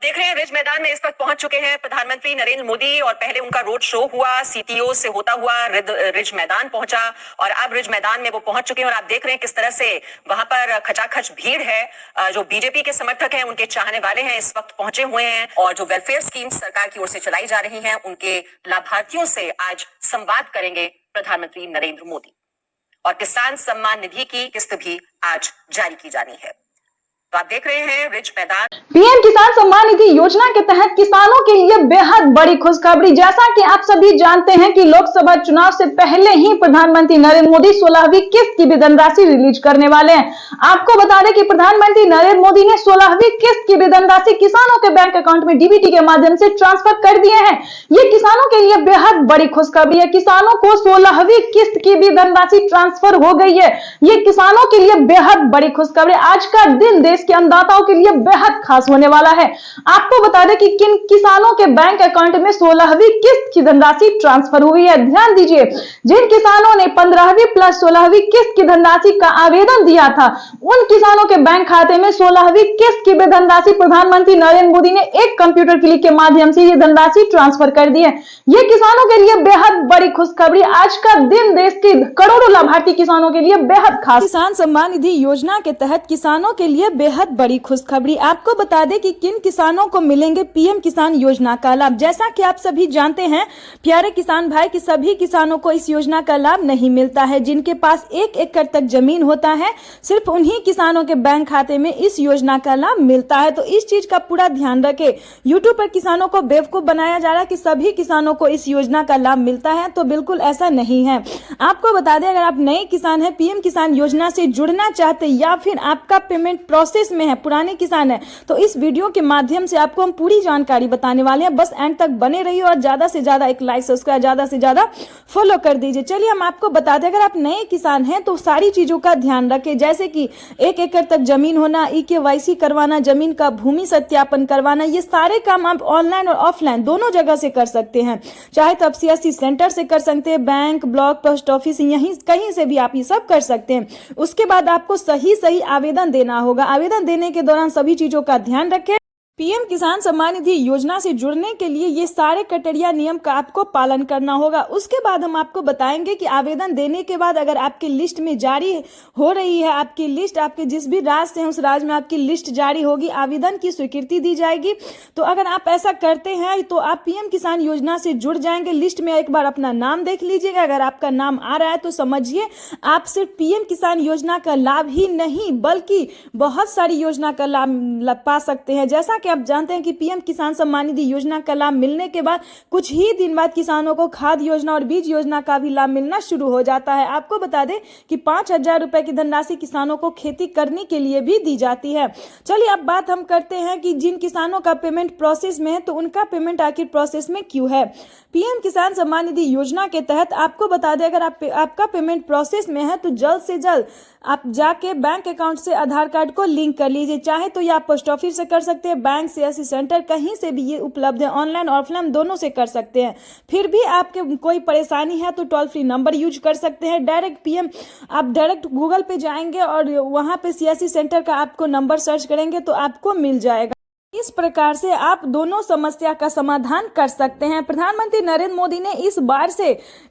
देख रहे हैं रिज मैदान में इस वक्त पहुंच चुके हैं प्रधानमंत्री नरेंद्र मोदी और पहले उनका रोड शो हुआ सीटीओ से होता हुआ रिज मैदान पहुंचा और अब रिज मैदान में वो पहुंच चुके हैं और आप देख रहे हैं किस तरह से वहां पर खचाखच भीड़ है। जो बीजेपी के समर्थक हैं, उनके चाहने वाले हैं, इस वक्त पहुंचे हुए हैं और जो वेलफेयर स्कीम सरकार की ओर से चलाई जा रही हैं उनके लाभार्थियों से आज संवाद करेंगे प्रधानमंत्री नरेंद्र मोदी। और किसान सम्मान निधि की किस्त भी आज जारी की जानी है। तो आप देख रहे हैं रिज मैदान। पीएम किसान सम्मान निधि योजना के तहत किसानों के लिए बेहद बड़ी खुशखबरी। जैसा कि आप सभी जानते हैं कि लोकसभा चुनाव से पहले ही प्रधानमंत्री नरेंद्र मोदी 16वीं किस्त की भी धनराशि रिलीज करने वाले हैं। आपको बता दें कि प्रधानमंत्री नरेंद्र मोदी ने 16वीं किस्त की भी धनराशि किसानों के बैंक अकाउंट में डीबीटी के माध्यम से ट्रांसफर कर दिए हैं। ये किसानों के लिए बेहद बड़ी खुशखबरी है। किसानों को 16वीं किस्त की भी धनराशि ट्रांसफर हो गई है। ये किसानों के लिए बेहद बड़ी खुशखबरी। आज का दिन देश के अन्नदाताओं के लिए बेहद खास होने वाला है। आपको बता दें कि किन किसानों के बैंक अकाउंट में 16वीं किस्त की धनराशि ट्रांसफर हुई है। ध्यान दीजिए, जिन किसानों ने 15वीं प्लस 16वीं किस्त की धनराशि का आवेदन दिया था, उन किसानों के बैंक खाते में 16वीं किस्त की धनराशि प्रधानमंत्री नरेंद्र मोदी ने एक कंप्यूटर क्लिक के माध्यम से ये धनराशि ट्रांसफर कर दी है। ये किसानों के लिए बेहद बड़ी खुशखबरी। आज का दिन देश के करोड़ों लाभार्थी किसानों के लिए बेहद खास। किसान सम्मान निधि योजना के तहत किसानों के लिए बेहद बड़ी खुशखबरी। आपको बता दें कि किन किसानों को मिलेंगे पीएम किसान योजना का लाभ। जैसा कि आप सभी जानते हैं प्यारे किसान भाई कि सभी किसानों को इस योजना का लाभ नहीं मिलता है। जिनके पास 1 एकड़ तक जमीन होता है, सिर्फ उन्हीं किसानों के बैंक खाते में इस योजना का लाभ मिलता है। तो इस चीज का पूरा ध्यान रखें। यूट्यूब पर किसानों को बेवकूफ बनाया जा रहा है कि सभी किसानों को इस योजना का लाभ मिलता है, तो बिल्कुल ऐसा नहीं है। आपको बता दें, अगर आप नए किसान हैं, पीएम किसान योजना से जुड़ना चाहते या फिर आपका पेमेंट प्रोसेस में है, पुराने किसान है, तो इस वीडियो के माध्यम से आपको हम पूरी जानकारी बताने वाले हैं। बस एंड तक बने रहिए और ज्यादा से ज्यादा एक लाइक सब्सक्राइब ज्यादा से ज्यादा फॉलो कर दीजिए। चलिए हम आपको बता दें, अगर आप नए किसान हैं तो सारी चीजों का ध्यान रखें, जैसे कि 1 एकड़ तक जमीन होना, केवाईसी करवाना, जमीन का भूमि सत्यापन करवाना, ये सारे काम आप ऑनलाइन और ऑफलाइन दोनों जगह से कर सकते हैं। चाहे तो आप सीएससी सेंटर से कर सकते हैं, बैंक, ब्लॉक, पोस्ट ऑफिस, यहीं कहीं से भी आप ये सब कर सकते हैं। उसके बाद आपको सही आवेदन देना होगा। आवेदन देने के दौरान सभी चीजों का ध्यान रखें। पीएम किसान सम्मान निधि योजना से जुड़ने के लिए ये सारे क्राइटेरिया नियम का आपको पालन करना होगा। उसके बाद हम आपको बताएंगे कि आवेदन देने के बाद अगर आपकी लिस्ट में जारी हो रही है, आपकी लिस्ट आपके जिस भी राज्य से हैं उस राज्य में आपकी लिस्ट जारी होगी, आवेदन की स्वीकृति दी जाएगी। तो अगर आप ऐसा करते हैं तो आप पीएम किसान योजना से जुड़ जाएंगे। लिस्ट में एक बार अपना नाम देख लीजिएगा। अगर आपका नाम आ रहा है तो समझिए आप सिर्फ पीएम किसान योजना का लाभ ही नहीं बल्कि बहुत सारी योजना का लाभ पा सकते हैं। जैसा आप जानते हैं कि पीएम किसान सम्मान निधि योजना का लाभ मिलने के बाद कुछ ही दिन बाद किसानों को खाद योजना और बीज योजना का भी लाभ मिलना शुरू हो जाता है। आपको बता दें कि 5,000 रुपए की धनराशि किसानों को खेती करने के लिए भी दी जाती है। चलिए अब बात हम करते हैं कि जिन किसानों का पेमेंट प्रोसेस में है तो उनका पेमेंट आखिर प्रोसेस में क्यों है। पीएम किसान सम्मान निधि योजना के तहत आपको बता दें, अगर आपका पेमेंट प्रोसेस में है तो जल्द से जल्द आप जाके बैंक अकाउंट से आधार कार्ड को लिंक कर लीजिए। चाहे तो ये आप पोस्ट ऑफिस से कर सकते हैं, बैंक, सीएससी सेंटर, कहीं से भी ये उपलब्ध है। ऑनलाइन ऑफलाइन दोनों से कर सकते हैं। फिर भी आपके कोई परेशानी है तो टोल फ्री नंबर यूज कर सकते हैं। आप डायरेक्ट गूगल पे जाएंगे और वहां पे सीएससी सेंटर का आपको नंबर सर्च करेंगे तो आपको मिल जाएगा। इस प्रकार से आप दोनों समस्या का समाधान कर सकते हैं। प्रधानमंत्री नरेंद्र मोदी ने इस बार से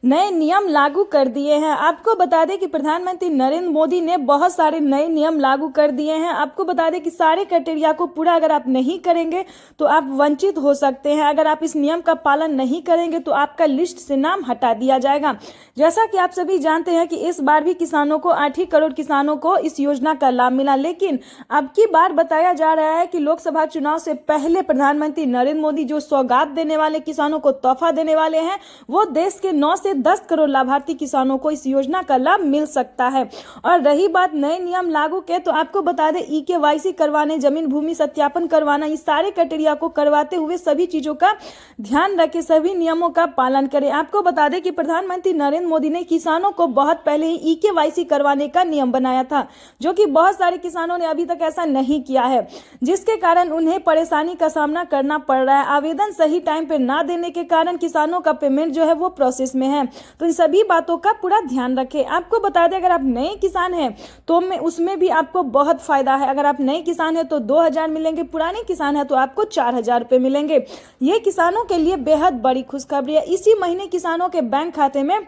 नए नियम लागू कर दिए हैं। आपको बता दें कि प्रधानमंत्री नरेंद्र मोदी ने बहुत सारे नए नियम लागू कर दिए हैं। आपको बता दें कि सारे क्राइटेरिया को पूरा अगर आप नहीं करेंगे तो आप वंचित हो सकते हैं। अगर आप इस नियम का पालन नहीं करेंगे तो आपका लिस्ट से नाम हटा दिया जाएगा। जैसा कि आप सभी जानते हैं कि इस बार भी किसानों को 8 ही करोड़ किसानों को इस योजना का लाभ मिला, लेकिन अब की बार बताया जा रहा है कि लोकसभा चुनाव से पहले प्रधानमंत्री नरेंद्र मोदी जो सौगात देने वाले, किसानों को तोहफा देने वाले हैं, वो देश के 9 से 10 करोड़ लाभार्थी किसानों को इस योजना का लाभ मिल सकता है। और रही बात नए नियम लागू के, तो आपको बता दें केवाईसी करवाने, जमीन भूमि सत्यापन करवाना, ये सारे क्राइटेरिया को करवाते हुए सभी चीजों का ध्यान रखें, सभी नियमों का पालन करें। आपको बता दें कि प्रधानमंत्री नरेंद्र मोदी ने किसानों को बहुत पहले ही केवाईसी करवाने का नियम बनाया था, जो कि बहुत सारे किसानों ने अभी तक ऐसा नहीं किया है, जिसके कारण उन्हें उन्हें परेशानी का सामना करना पड़ रहा है। आवेदन सही टाइम पे ना देने के कारण किसानों का पेमेंट जो है वो प्रोसेस में है। तो इन सभी बातों का पूरा ध्यान रखें। आपको बता दें, अगर आप नए किसान हैं तो उसमें भी आपको बहुत फायदा है। अगर आप नए किसान हैं तो 2,000 मिलेंगे, पुराने किसान हैं तो आपको 4,000 रुपये मिलेंगे। ये किसानों के लिए बेहद बड़ी खुशखबरी है। इसी महीने किसानों के बैंक खाते में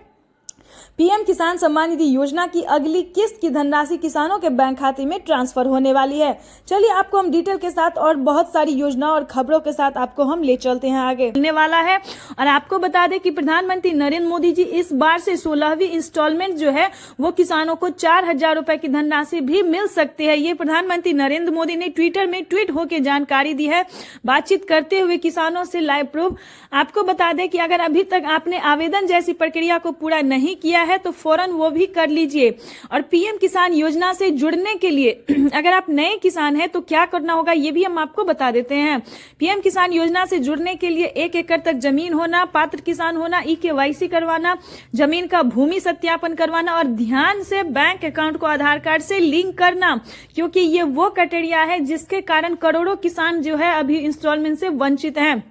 पीएम किसान सम्मान निधि योजना की अगली किस्त की धनराशि किसानों के बैंक खाते में ट्रांसफर होने वाली है। चलिए आपको हम डिटेल के साथ और बहुत सारी योजना और खबरों के साथ आपको हम ले चलते हैं आगे मिलने वाला है। और आपको बता दें कि प्रधानमंत्री नरेंद्र मोदी जी इस बार से 16वीं इंस्टॉलमेंट जो है वो किसानों को 4,000 रुपए की धनराशि भी मिल सकती है। ये प्रधानमंत्री नरेंद्र मोदी ने ट्विटर में ट्वीट होकर जानकारी दी है, बातचीत करते हुए किसानों से लाइव प्रूफ। आपको बता दें कि अगर अभी तक आपने आवेदन जैसी प्रक्रिया को पूरा नहीं किया है तो फौरन वो भी कर लीजिए। और पीएम किसान योजना से जुड़ने के लिए अगर आप नए किसान हैं तो क्या करना होगा ये भी हम आपको बता देते हैं। पीएम किसान योजना से जुड़ने के लिए 1 एकड़ तक जमीन होना, पात्र किसान होना, KYC करवाना, जमीन का भूमि सत्यापन करवाना और ध्यान से बैंक अकाउंट को आधार कार्ड से लिंक करना, क्योंकि ये वो क्राइटेरिया है जिसके कारण करोड़ों किसान जो है अभी इंस्टॉलमेंट से वंचित हैं।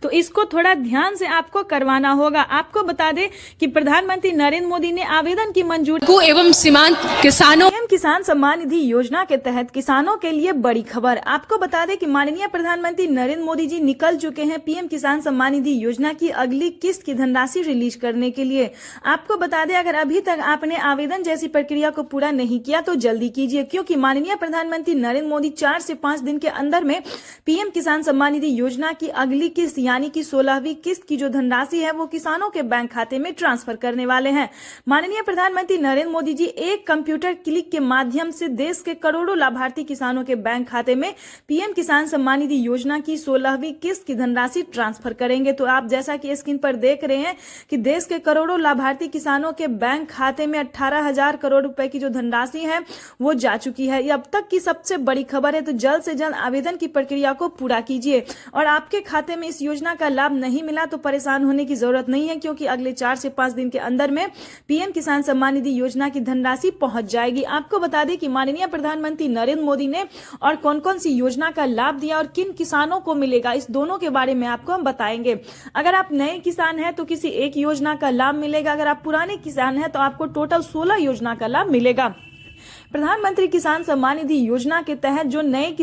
तो इसको थोड़ा ध्यान से आपको करवाना होगा। आपको बता दें कि प्रधानमंत्री नरेंद्र मोदी ने आवेदन की मंजूरी को एवं सीमांत किसानों पीएम किसान सम्मान निधि योजना के तहत किसानों के लिए बड़ी खबर। आपको बता दें कि माननीय प्रधानमंत्री नरेंद्र मोदी जी निकल चुके हैं पीएम किसान सम्मान निधि योजना की अगली किस्त की धनराशि रिलीज करने के लिए। आपको बता दें, अगर अभी तक आपने आवेदन जैसी प्रक्रिया को पूरा नहीं किया तो जल्दी कीजिए, क्योंकि माननीय प्रधानमंत्री नरेंद्र मोदी 4 से 5 दिन के अंदर में पीएम किसान सम्मान निधि योजना की अगली किस्त यानी कि 16वीं किस्त की जो धनराशि है वो किसानों के बैंक खाते में ट्रांसफर करने वाले हैं। माननीय प्रधानमंत्री नरेंद्र मोदी जी एक कंप्यूटर क्लिक के माध्यम से देश के करोड़ों लाभार्थी किसानों के बैंक खाते में पीएम किसान सम्मान निधि योजना की 16वीं किस्त की धनराशि ट्रांसफर करेंगे। तो आप जैसा कि स्क्रीन पर देख रहे हैं कि देश के करोड़ों लाभार्थी किसानों के बैंक खाते में 18,000 करोड़ रुपए की जो धनराशि है वो जा चुकी है। ये अब तक की सबसे बड़ी खबर है। तो जल्द से जल्द आवेदन की प्रक्रिया को पूरा कीजिए। और आपके खाते में इस योजना का लाभ नहीं मिला तो परेशान होने की जरूरत नहीं है, क्योंकि अगले 4 से 5 दिन के अंदर में पीएम किसान सम्मान निधि योजना की धनराशि पहुंच जाएगी। आपको बता दें कि माननीय प्रधानमंत्री नरेंद्र मोदी ने और कौन कौन सी योजना का लाभ दिया और किन किसानों को मिलेगा, इस दोनों के बारे में आपको हम बताएंगे। अगर आप नए किसान हैं तो किसी एक योजना का लाभ मिलेगा। अगर आप पुराने किसान हैं तो आपको टोटल 16 योजना का लाभ मिलेगा। प्रधानमंत्री किसान सम्मान निधि योजना के तहत जो नए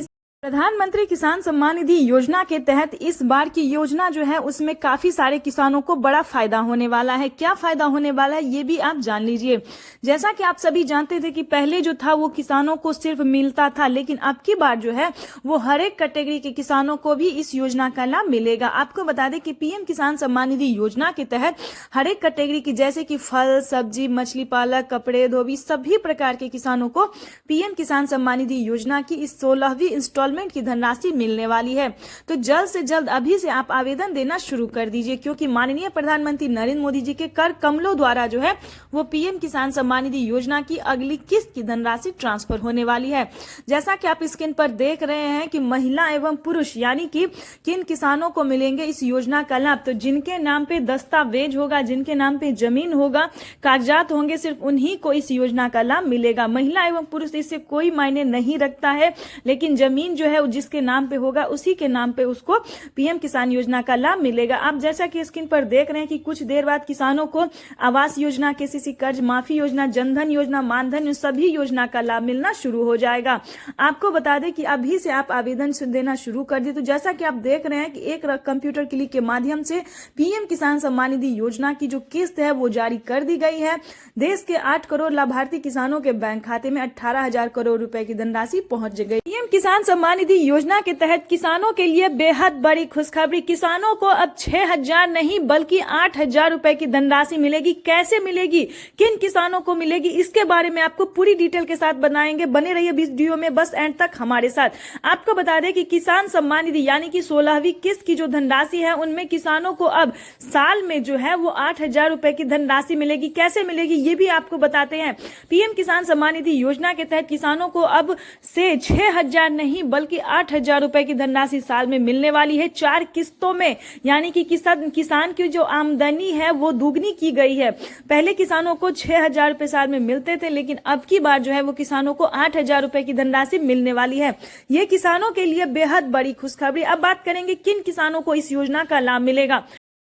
प्रधानमंत्री किसान सम्मान निधि योजना के तहत इस बार की योजना जो है उसमें काफी सारे किसानों को बड़ा फायदा होने वाला है। क्या फायदा होने वाला है ये भी आप जान लीजिए। जैसा कि आप सभी जानते थे कि पहले जो था वो किसानों को सिर्फ मिलता था, लेकिन अब की बार जो है वो हर एक कैटेगरी के किसानों को भी इस योजना का लाभ मिलेगा। आपको बता दें कि पीएम किसान सम्मान निधि योजना के तहत हर एक कैटेगरी की, जैसे कि फल, सब्जी, मछली पालक, कपड़े, धोबी, सभी प्रकार के किसानों को पीएम किसान सम्मान निधि योजना की इस 16वीं इंस्टॉलमेंट की धनराशि मिलने वाली है। तो जल्द से जल्द अभी से आप आवेदन देना शुरू कर दीजिए, क्योंकि माननीय प्रधानमंत्री नरेंद्र मोदी जी के कर कमलों द्वारा जो है वो पीएम किसान सम्मान निधि योजना की अगली किस्त की धनराशि ट्रांसफर होने वाली है। जैसा कि आप स्क्रीन पर देख रहे हैं कि महिला एवं पुरुष यानी कि किन किसानों को मिलेंगे इस योजना का लाभ। तो जिनके नाम पे दस्तावेज होगा, जिनके नाम पे जमीन होगा, कागजात होंगे, सिर्फ उन्हीं को इस योजना का लाभ मिलेगा। महिला एवं पुरुष इससे कोई मायने नहीं रखता है, लेकिन जमीन जो है जिसके नाम पे होगा उसी के नाम पे उसको पीएम किसान योजना का लाभ मिलेगा। आप जैसा कि स्क्रीन पर देख रहे हैं कि कुछ देर बाद किसानों को आवास योजना, केसीसी कर्ज माफी योजना, जनधन योजना, मानधन, सभी योजना का लाभ मिलना शुरू हो जाएगा। आपको बता दें कि अभी से आप आवेदन देना शुरू कर दिए। तो जैसा कि आप देख रहे हैं कि एक कंप्यूटर क्लिक के माध्यम से पीएम किसान सम्मान निधि योजना की जो किस्त है वो जारी कर दी गई है। देश के 8 करोड़ लाभार्थी किसानों के बैंक खाते में 18,000 करोड़ रुपए की धनराशि पहुंच गई। पीएम किसान सम्मान निधि योजना के तहत किसानों के लिए बेहद बड़ी खुशखबरी। किसानों को अब 6,000 नहीं बल्कि 8,000 रुपए की धनराशि मिलेगी। कैसे मिलेगी, किन किसानों को मिलेगी, इसके बारे में आपको पूरी डिटेल के साथ बनाएंगे। बने रहिए वीडियो में बस एंड तक हमारे साथ। आपको बता दें कि किसान सम्मान निधि यानी कि 16वीं किस्त की जो धनराशि है उनमें किसानों को अब साल में जो है वो 8,000 रुपए की धनराशि मिलेगी। कैसे मिलेगी ये भी आपको बताते हैं। पीएम किसान सम्मान निधि योजना के तहत किसानों को अब से 6,000 नहीं बल्कि 8,000 रुपए की धनराशि साल में मिलने वाली है 4 किस्तों में। यानी कि किसान की जो आमदनी है वो दुगनी की गई है। पहले किसानों को 6,000 रुपए साल में मिलते थे, लेकिन अब की बार जो है वो किसानों को 8,000 रुपए की धनराशि मिलने वाली है। ये किसानों के लिए बेहद बड़ी खुशखबरी। अब बात करेंगे किन किसानों को इस योजना का लाभ मिलेगा।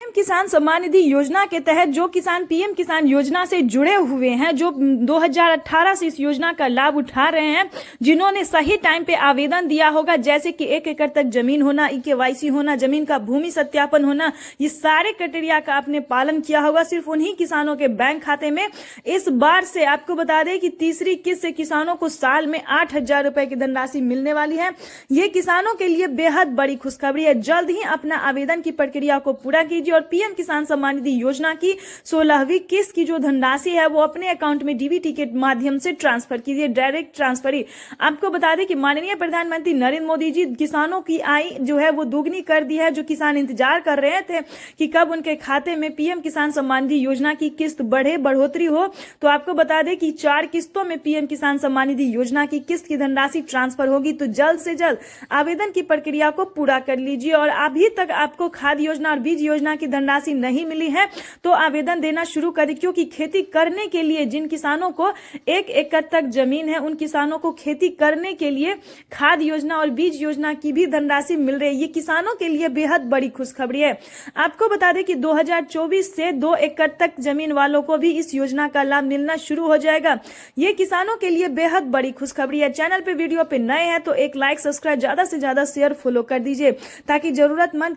पीएम किसान सम्मान निधि योजना के तहत जो किसान पीएम किसान योजना से जुड़े हुए हैं, जो 2018 से इस योजना का लाभ उठा रहे हैं, जिन्होंने सही टाइम पे आवेदन दिया होगा, जैसे कि 1 एकड़ तक जमीन होना, KYC होना, जमीन का भूमि सत्यापन होना, ये सारे क्राइटेरिया का आपने पालन किया होगा, सिर्फ उन्हीं किसानों के बैंक खाते में इस बार से आपको बता दें कि तीसरी किस्त से किसानों को साल में 8,000 रुपए की धनराशि मिलने वाली है। ये किसानों के लिए बेहद बड़ी खुशखबरी है। जल्द ही अपना आवेदन की प्रक्रिया को पूरा कीजिए और पीएम किसान सम्मान निधि योजना की 16वीं किस्त की जो धनराशि है वो अपने अकाउंट में डीबीटी के माध्यम से ट्रांसफर कीजिए, डायरेक्ट ट्रांसफर ही। आपको बता दें कि माननीय प्रधानमंत्री नरेंद्र मोदी जी किसानों की आय जो है वो दुगनी कर दी है। जो किसान इंतजार कर रहे थे कि कब उनके खाते में पीएम किसान सम्मान निधि योजना की किस्त बढ़ोतरी हो, तो आपको बता दें कि 4 किस्तों में पीएम किसान सम्मान निधि योजना की किस्त की धनराशि ट्रांसफर होगी। तो जल्द से जल्द आवेदन की प्रक्रिया को पूरा कर लीजिए। और अभी तक आपको खाद योजना और बीज योजना की धनराशि नहीं मिली है तो आवेदन देना शुरू करें, क्योंकि खेती करने के लिए जिन किसानों को 1 एकड़ तक जमीन है, उन किसानों को खेती करने के लिए खाद योजना और बीज योजना की भी धनराशि मिल रही है। ये किसानों के लिए बेहद बड़ी खुशखबरी है। आपको बता दें कि 2024 से 2 एकड़ तक जमीन वालों को भी इस योजना का लाभ मिलना शुरू हो जाएगा। ये किसानों के लिए बेहद बड़ी खुशखबरी है। चैनल पे वीडियो पे नए हैं तो एक लाइक, सब्सक्राइब, ज्यादा से ज्यादा शेयर, फॉलो कर दीजिए, ताकि जरूरतमंद